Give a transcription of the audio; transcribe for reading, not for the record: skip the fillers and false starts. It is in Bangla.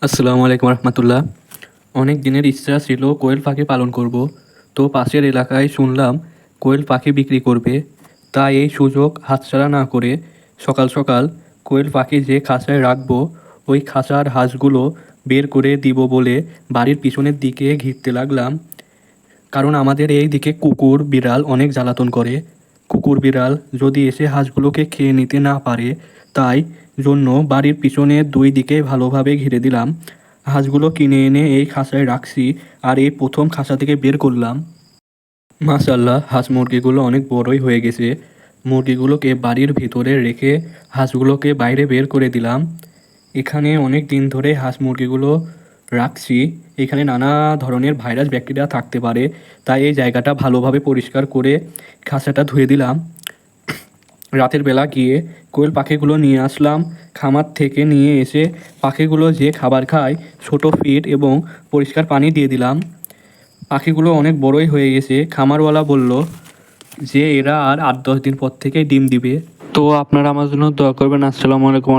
আসসালামু আলাইকুম রহমতুল্লাহ। অনেক দিনের ইচ্ছা ছিল কোয়েল পাখি পালন করব। তো পাশের এলাকায় শুনলাম কোয়েল পাখি বিক্রি করবে। তাই এই সুযোগ হাতছাড়া না করে সকাল সকাল কোয়েল পাখি যে খাঁচায় রাখবো ওই খাঁচার হাঁসগুলো বের করে দিব বলে বাড়ির পিছনের দিকে ঘিরতে লাগলাম। কারণ আমাদের এই দিকে কুকুর বিড়াল অনেক জ্বালাতন করে। কুকুর বিড়াল যদি এসে হাঁসগুলোকে খেয়ে নিতে না পারে, তাই জন্য বাড়ির পিছনে দুই দিকে ভালোভাবে ঘিরে দিলাম। হাঁসগুলো কিনে এনে এই খাঁচায় রাখছি, আর এই প্রথম খাঁচা থেকে বের করলাম। মাশাল্লাহ, হাঁস মুরগিগুলো অনেক বড়ই হয়ে গেছে। মুরগিগুলোকে বাড়ির ভিতরে রেখে হাঁসগুলোকে বাইরে বের করে দিলাম। এখানে অনেক দিন ধরে হাঁস মুরগিগুলো রাখছি। এখানে নানা ধরনের ভাইরাস ব্যাকটেরিয়া থাকতে পারে, তাই এই জায়গাটা ভালোভাবে পরিষ্কার করে খাঁচাটা ধুয়ে দিলাম। রাতের বেলা গিয়ে কোয়েল পাখিগুলো নিয়ে আসলাম। খামার থেকে নিয়ে এসে পাখিগুলো যে খাবার খায় ছোটো ফিড এবং পরিষ্কার পানি দিয়ে দিলাম। পাখিগুলো অনেক বড়ই হয়ে গেছে। খামারওয়ালা বলল যে এরা আর 8-10 দিন পর থেকে ডিম দিবে। তো আপনারা আমার জন্য দোয়া করবেন। আসসালামু আলাইকুম।